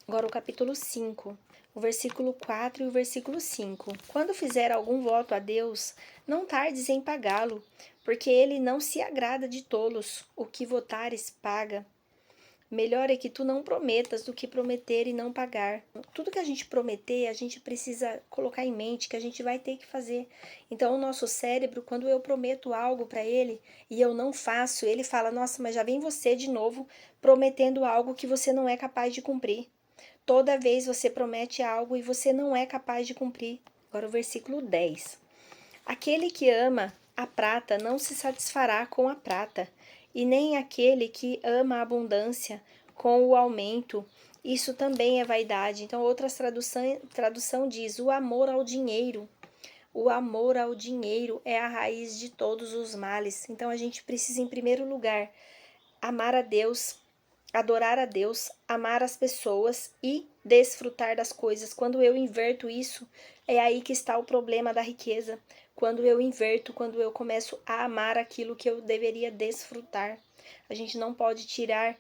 Agora o capítulo 5, o versículo 4 e o versículo 5. Quando fizer algum voto a Deus, não tardes em pagá-lo, porque ele não se agrada de tolos. O que votares, paga. Melhor é que tu não prometas do que prometer e não pagar. Tudo que a gente prometer, a gente precisa colocar em mente que a gente vai ter que fazer. Então, o nosso cérebro, quando eu prometo algo para ele e eu não faço, ele fala: Nossa, mas já vem você de novo prometendo algo que você não é capaz de cumprir. Toda vez você promete algo e você não é capaz de cumprir. Agora, o versículo 10. Aquele que ama a prata não se satisfará com a prata, e nem aquele que ama a abundância com o aumento. Isso também é vaidade. Então, outra tradução diz: o amor ao dinheiro. O amor ao dinheiro é a raiz de todos os males. Então, a gente precisa, em primeiro lugar, amar a Deus, adorar a Deus, amar as pessoas e desfrutar das coisas. Quando eu inverto isso, é aí que está o problema da riqueza. Quando eu inverto, quando eu começo a amar aquilo que eu deveria desfrutar. A gente não pode tirar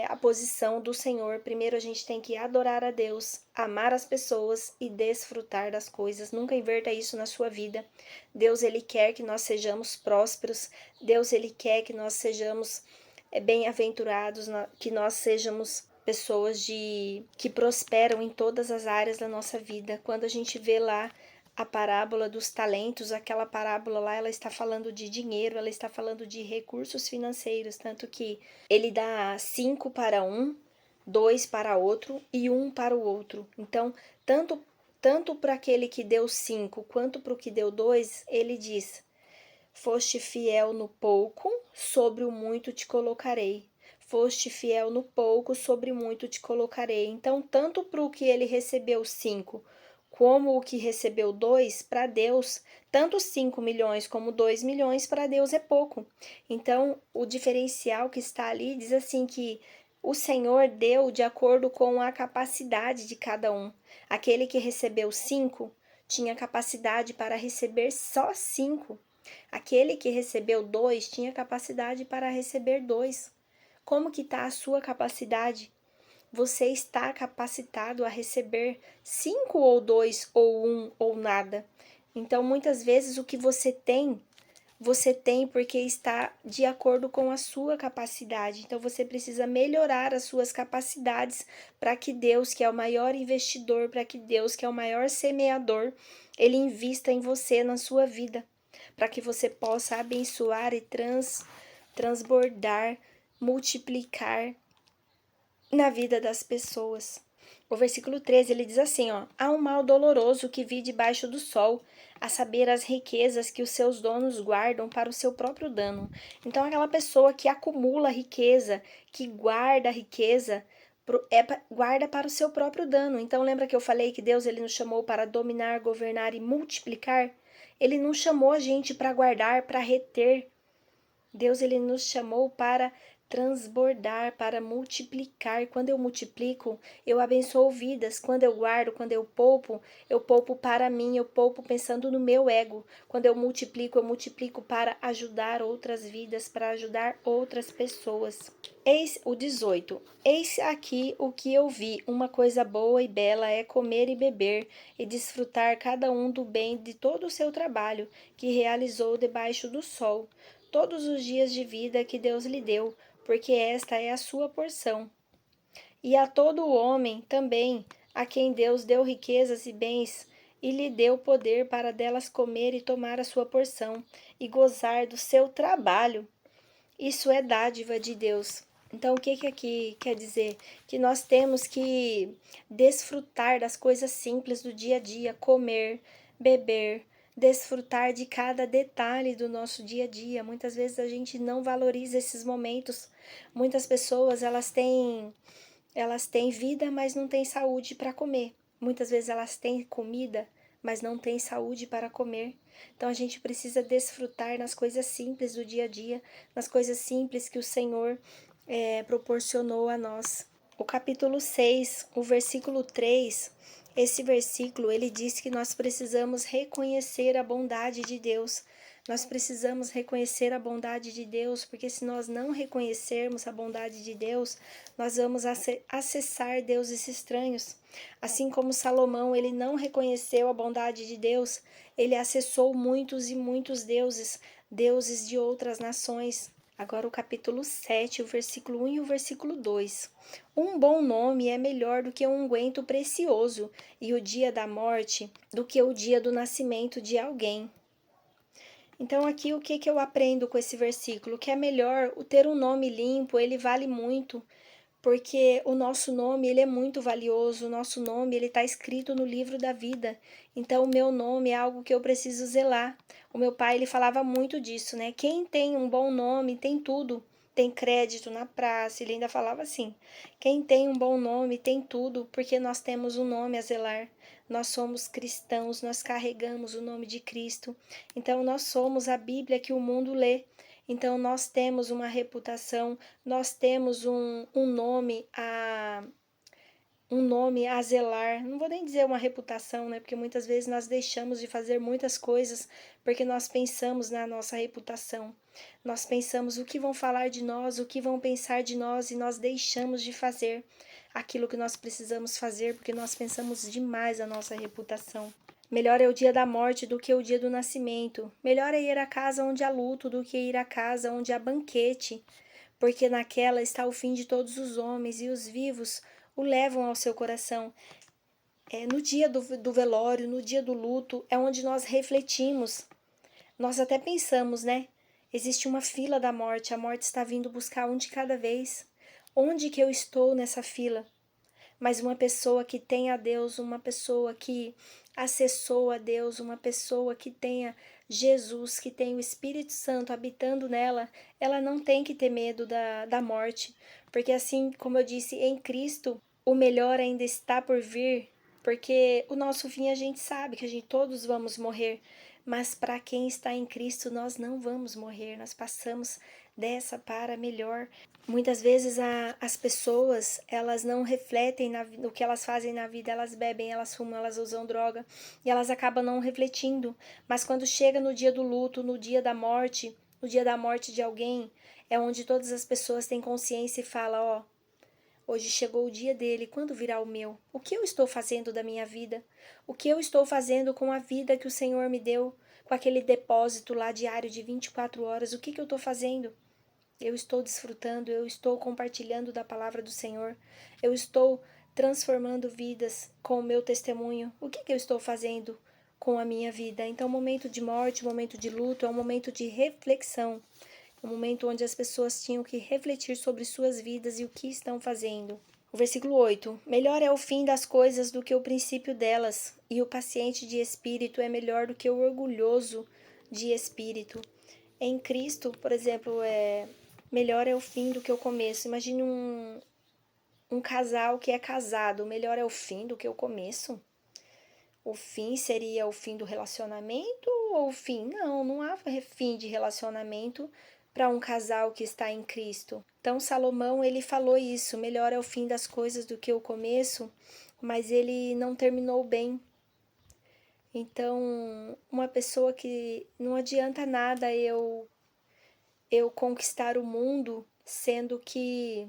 a posição do Senhor. Primeiro a gente tem que adorar a Deus, amar as pessoas e desfrutar das coisas. Nunca inverta isso na sua vida. Deus, Ele quer que nós sejamos prósperos. Deus, Ele quer que nós sejamos bem-aventurados, que nós sejamos pessoas que prosperam em todas as áreas da nossa vida. Quando a gente vê lá a parábola dos talentos, aquela parábola lá, ela está falando de dinheiro, ela está falando de recursos financeiros, tanto que ele dá 5 para um, 2 para outro e 1 para o outro. Então, tanto para aquele que deu 5 quanto para o que deu 2, ele diz: Foste fiel no pouco, sobre o muito te colocarei. Foste fiel no pouco, sobre muito te colocarei. Então, tanto para o que ele recebeu 5, como o que recebeu 2, para Deus, tanto 5 milhões como 2 milhões, para Deus é pouco. Então, o diferencial que está ali diz assim que o Senhor deu de acordo com a capacidade de cada um. Aquele que recebeu 5 tinha capacidade para receber só 5. Aquele que recebeu 2 tinha capacidade para receber 2. Como que está a sua capacidade? Você está capacitado a receber 5 ou 2 ou 1 ou nada. Então, muitas vezes o que você tem porque está de acordo com a sua capacidade. Então, você precisa melhorar as suas capacidades para que Deus, que é o maior investidor, para que Deus, que é o maior semeador, ele invista em você, na sua vida, para que você possa abençoar e transbordar, multiplicar na vida das pessoas. O versículo 13, ele diz assim, ó: há um mal doloroso que vi debaixo do sol, a saber, as riquezas que os seus donos guardam para o seu próprio dano. Então, aquela pessoa que acumula riqueza, que guarda riqueza, guarda para o seu próprio dano. Então, lembra que eu falei que Deus, ele nos chamou para dominar, governar e multiplicar? Ele não chamou a gente para guardar, para reter. Deus, ele nos chamou para transbordar, para multiplicar. Quando eu multiplico, eu abençoo vidas. Quando eu guardo, quando eu poupo para mim, eu poupo pensando no meu ego. Quando eu multiplico para ajudar outras vidas, para ajudar outras pessoas. Eis o 18. Eis aqui o que eu vi, uma coisa boa e bela é comer e beber e desfrutar cada um do bem de todo o seu trabalho que realizou debaixo do sol, todos os dias de vida que Deus lhe deu, porque esta é a sua porção. E a todo homem também, a quem Deus deu riquezas e bens, e lhe deu poder para delas comer e tomar a sua porção, e gozar do seu trabalho. Isso é dádiva de Deus. Então, o que aqui quer dizer? Que nós temos que desfrutar das coisas simples do dia a dia, comer, beber, desfrutar de cada detalhe do nosso dia a dia. Muitas vezes a gente não valoriza esses momentos. Muitas pessoas, elas têm vida, mas não têm saúde para comer. Muitas vezes elas têm comida, mas não têm saúde para comer. Então a gente precisa desfrutar nas coisas simples do dia a dia, nas coisas simples que o Senhor proporcionou a nós. O capítulo 6, o versículo 3, esse versículo ele diz que nós precisamos reconhecer a bondade de Deus Nós precisamos reconhecer a bondade de Deus, porque se nós não reconhecermos a bondade de Deus, nós vamos acessar deuses estranhos. Assim como Salomão, ele não reconheceu a bondade de Deus, ele acessou muitos e muitos deuses, deuses de outras nações. Agora o capítulo 7, o versículo 1 e o versículo 2. Um bom nome é melhor do que um unguento precioso, e o dia da morte do que o dia do nascimento de alguém. Então aqui o que eu aprendo com esse versículo? Que é melhor o ter um nome limpo, ele vale muito, porque o nosso nome ele é muito valioso, o nosso nome ele está escrito no livro da vida. Então o meu nome é algo que eu preciso zelar. O meu pai ele falava muito disso, né? Quem tem um bom nome tem tudo. Tem crédito na praça, ele ainda falava assim: quem tem um bom nome tem tudo, porque nós temos um nome a zelar. Nós somos cristãos, nós carregamos o nome de Cristo. Então nós somos a Bíblia que o mundo lê. Então nós temos uma reputação, nós temos um nome a zelar. Não vou nem dizer uma reputação, né? Porque muitas vezes nós deixamos de fazer muitas coisas porque nós pensamos na nossa reputação. Nós pensamos o que vão falar de nós, o que vão pensar de nós, e nós deixamos de fazer aquilo que nós precisamos fazer porque nós pensamos demais na nossa reputação. Melhor é o dia da morte do que o dia do nascimento. Melhor é ir à casa onde há luto do que ir à casa onde há banquete, porque naquela está o fim de todos os homens, e os vivos o levam ao seu coração. No dia do velório, no dia do luto, é onde nós refletimos. Nós até pensamos, né? Existe uma fila da morte, a morte está vindo buscar um de cada vez. Onde que eu estou nessa fila? Mas uma pessoa que tem a Deus, uma pessoa que acessou a Deus, uma pessoa que tenha Jesus, que tem o Espírito Santo habitando nela, ela não tem que ter medo da morte, porque assim como eu disse, em Cristo, o melhor ainda está por vir, porque o nosso fim a gente sabe que todos vamos morrer, mas para quem está em Cristo nós não vamos morrer, nós passamos dessa para melhor. Muitas vezes as pessoas, elas não refletem no que elas fazem na vida, elas bebem, elas fumam, elas usam droga e elas acabam não refletindo. Mas quando chega no dia do luto, no dia da morte, no dia da morte de alguém, é onde todas as pessoas têm consciência e falam, ó, hoje chegou o dia dele, quando virá o meu? O que eu estou fazendo da minha vida? O que eu estou fazendo com a vida que o Senhor me deu? Com aquele depósito lá diário de 24 horas, o que eu estou fazendo? Eu estou desfrutando, eu estou compartilhando da palavra do Senhor, eu estou transformando vidas com o meu testemunho. O que eu estou fazendo com a minha vida? Então, o momento de morte, o momento de luto, é um momento de reflexão, um momento onde as pessoas tinham que refletir sobre suas vidas e o que estão fazendo. O versículo 8: melhor é o fim das coisas do que o princípio delas, e o paciente de espírito é melhor do que o orgulhoso de espírito. Em Cristo, por exemplo, melhor é o fim do que o começo. Imagine um casal que é casado, melhor é o fim do que o começo. O fim seria o fim do relacionamento ou o fim? Não, não há fim de relacionamento para um casal que está em Cristo. Então Salomão, ele falou isso, melhor é o fim das coisas do que o começo, mas ele não terminou bem. Então, uma pessoa que não adianta nada eu conquistar o mundo, sendo que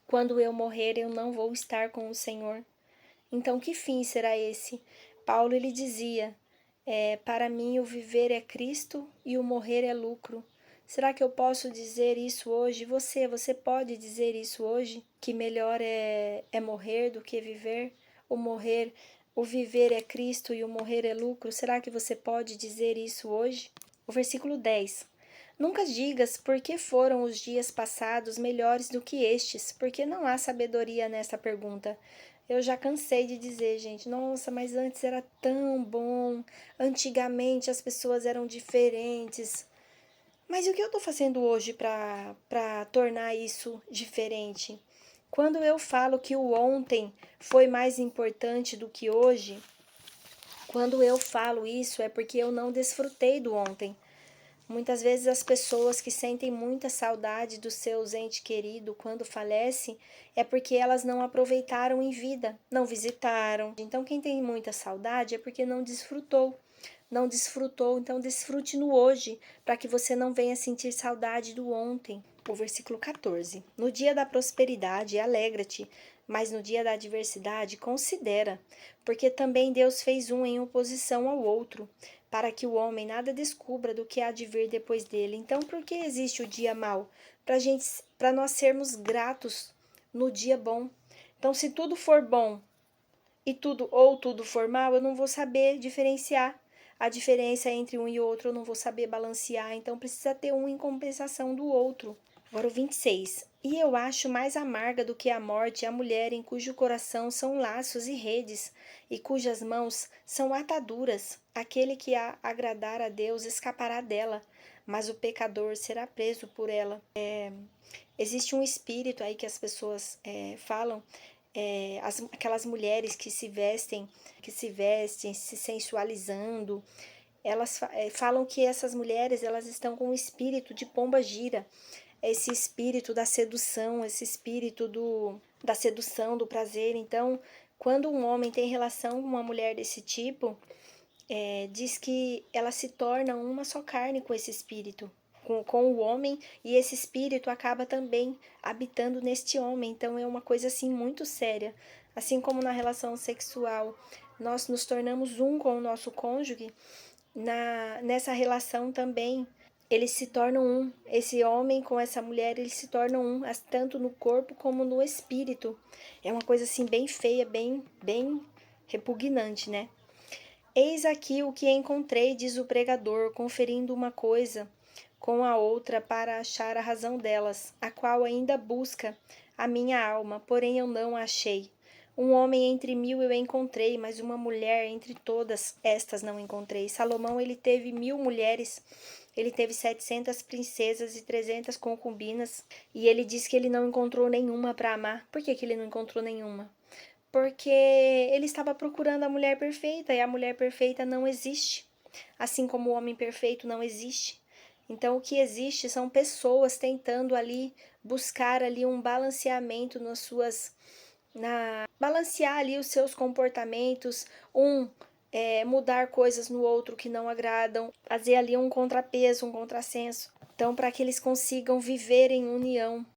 quando eu morrer eu não vou estar com o Senhor. Então, que fim será esse? Paulo ele dizia, para mim o viver é Cristo e o morrer é lucro. Será que eu posso dizer isso hoje? Você pode dizer isso hoje? Que melhor é morrer do que viver? O viver é Cristo e o morrer é lucro. Será que você pode dizer isso hoje? O versículo 10. Nunca digas por que foram os dias passados melhores do que estes, porque não há sabedoria nessa pergunta. Eu já cansei de dizer, gente, nossa, mas antes era tão bom, antigamente as pessoas eram diferentes. Mas o que eu estou fazendo hoje para tornar isso diferente? Quando eu falo que o ontem foi mais importante do que hoje, quando eu falo isso é porque eu não desfrutei do ontem. Muitas vezes as pessoas que sentem muita saudade dos seus entes queridos quando falece é porque elas não aproveitaram em vida, não visitaram. Então quem tem muita saudade é porque não desfrutou. não desfrutou, então desfrute no hoje, para que você não venha sentir saudade do ontem. O versículo 14. No dia da prosperidade, alegra-te, mas no dia da adversidade, considera, porque também Deus fez um em oposição ao outro, para que o homem nada descubra do que há de vir depois dele. Então, por que existe o dia mau? Para nós sermos gratos no dia bom. Então, se tudo for bom e tudo for mal, eu não vou saber diferenciar a diferença entre um e outro, eu não vou saber balancear, então precisa ter um em compensação do outro. Agora o 26. E eu acho mais amarga do que a morte a mulher em cujo coração são laços e redes, e cujas mãos são ataduras. Aquele que agradar a Deus escapará dela, mas o pecador será preso por ela. Existe um espírito aí que as pessoas falam, aquelas mulheres que se vestem, se sensualizando, elas falam que essas mulheres elas estão com o espírito de pomba gira, esse espírito da sedução, esse espírito da sedução, do prazer. Então, quando um homem tem relação com uma mulher desse tipo, diz que ela se torna uma só carne com esse espírito, com o homem, e esse espírito acaba também habitando neste homem. Então é uma coisa assim muito séria. Assim como na relação sexual, nós nos tornamos um com o nosso cônjuge, nessa relação também eles se tornam um. Esse homem com essa mulher, eles se tornam um, tanto no corpo como no espírito. É uma coisa assim bem feia, bem repugnante, né? Eis aqui o que encontrei, diz o pregador, conferindo uma coisa com a outra para achar a razão delas, a qual ainda busca a minha alma, porém eu não a achei. Um homem entre 1000 eu encontrei, mas uma mulher entre todas estas não encontrei. Salomão, ele teve 1000 mulheres, ele teve 700 princesas e 300 concubinas, e ele diz que ele não encontrou nenhuma para amar. Por que ele não encontrou nenhuma? Porque ele estava procurando a mulher perfeita, e a mulher perfeita não existe, assim como o homem perfeito não existe. Então o que existe são pessoas tentando ali buscar ali um balanceamento balancear ali os seus comportamentos, mudar coisas no outro que não agradam, fazer ali um contrapeso, um contrassenso. Então, para que eles consigam viver em união.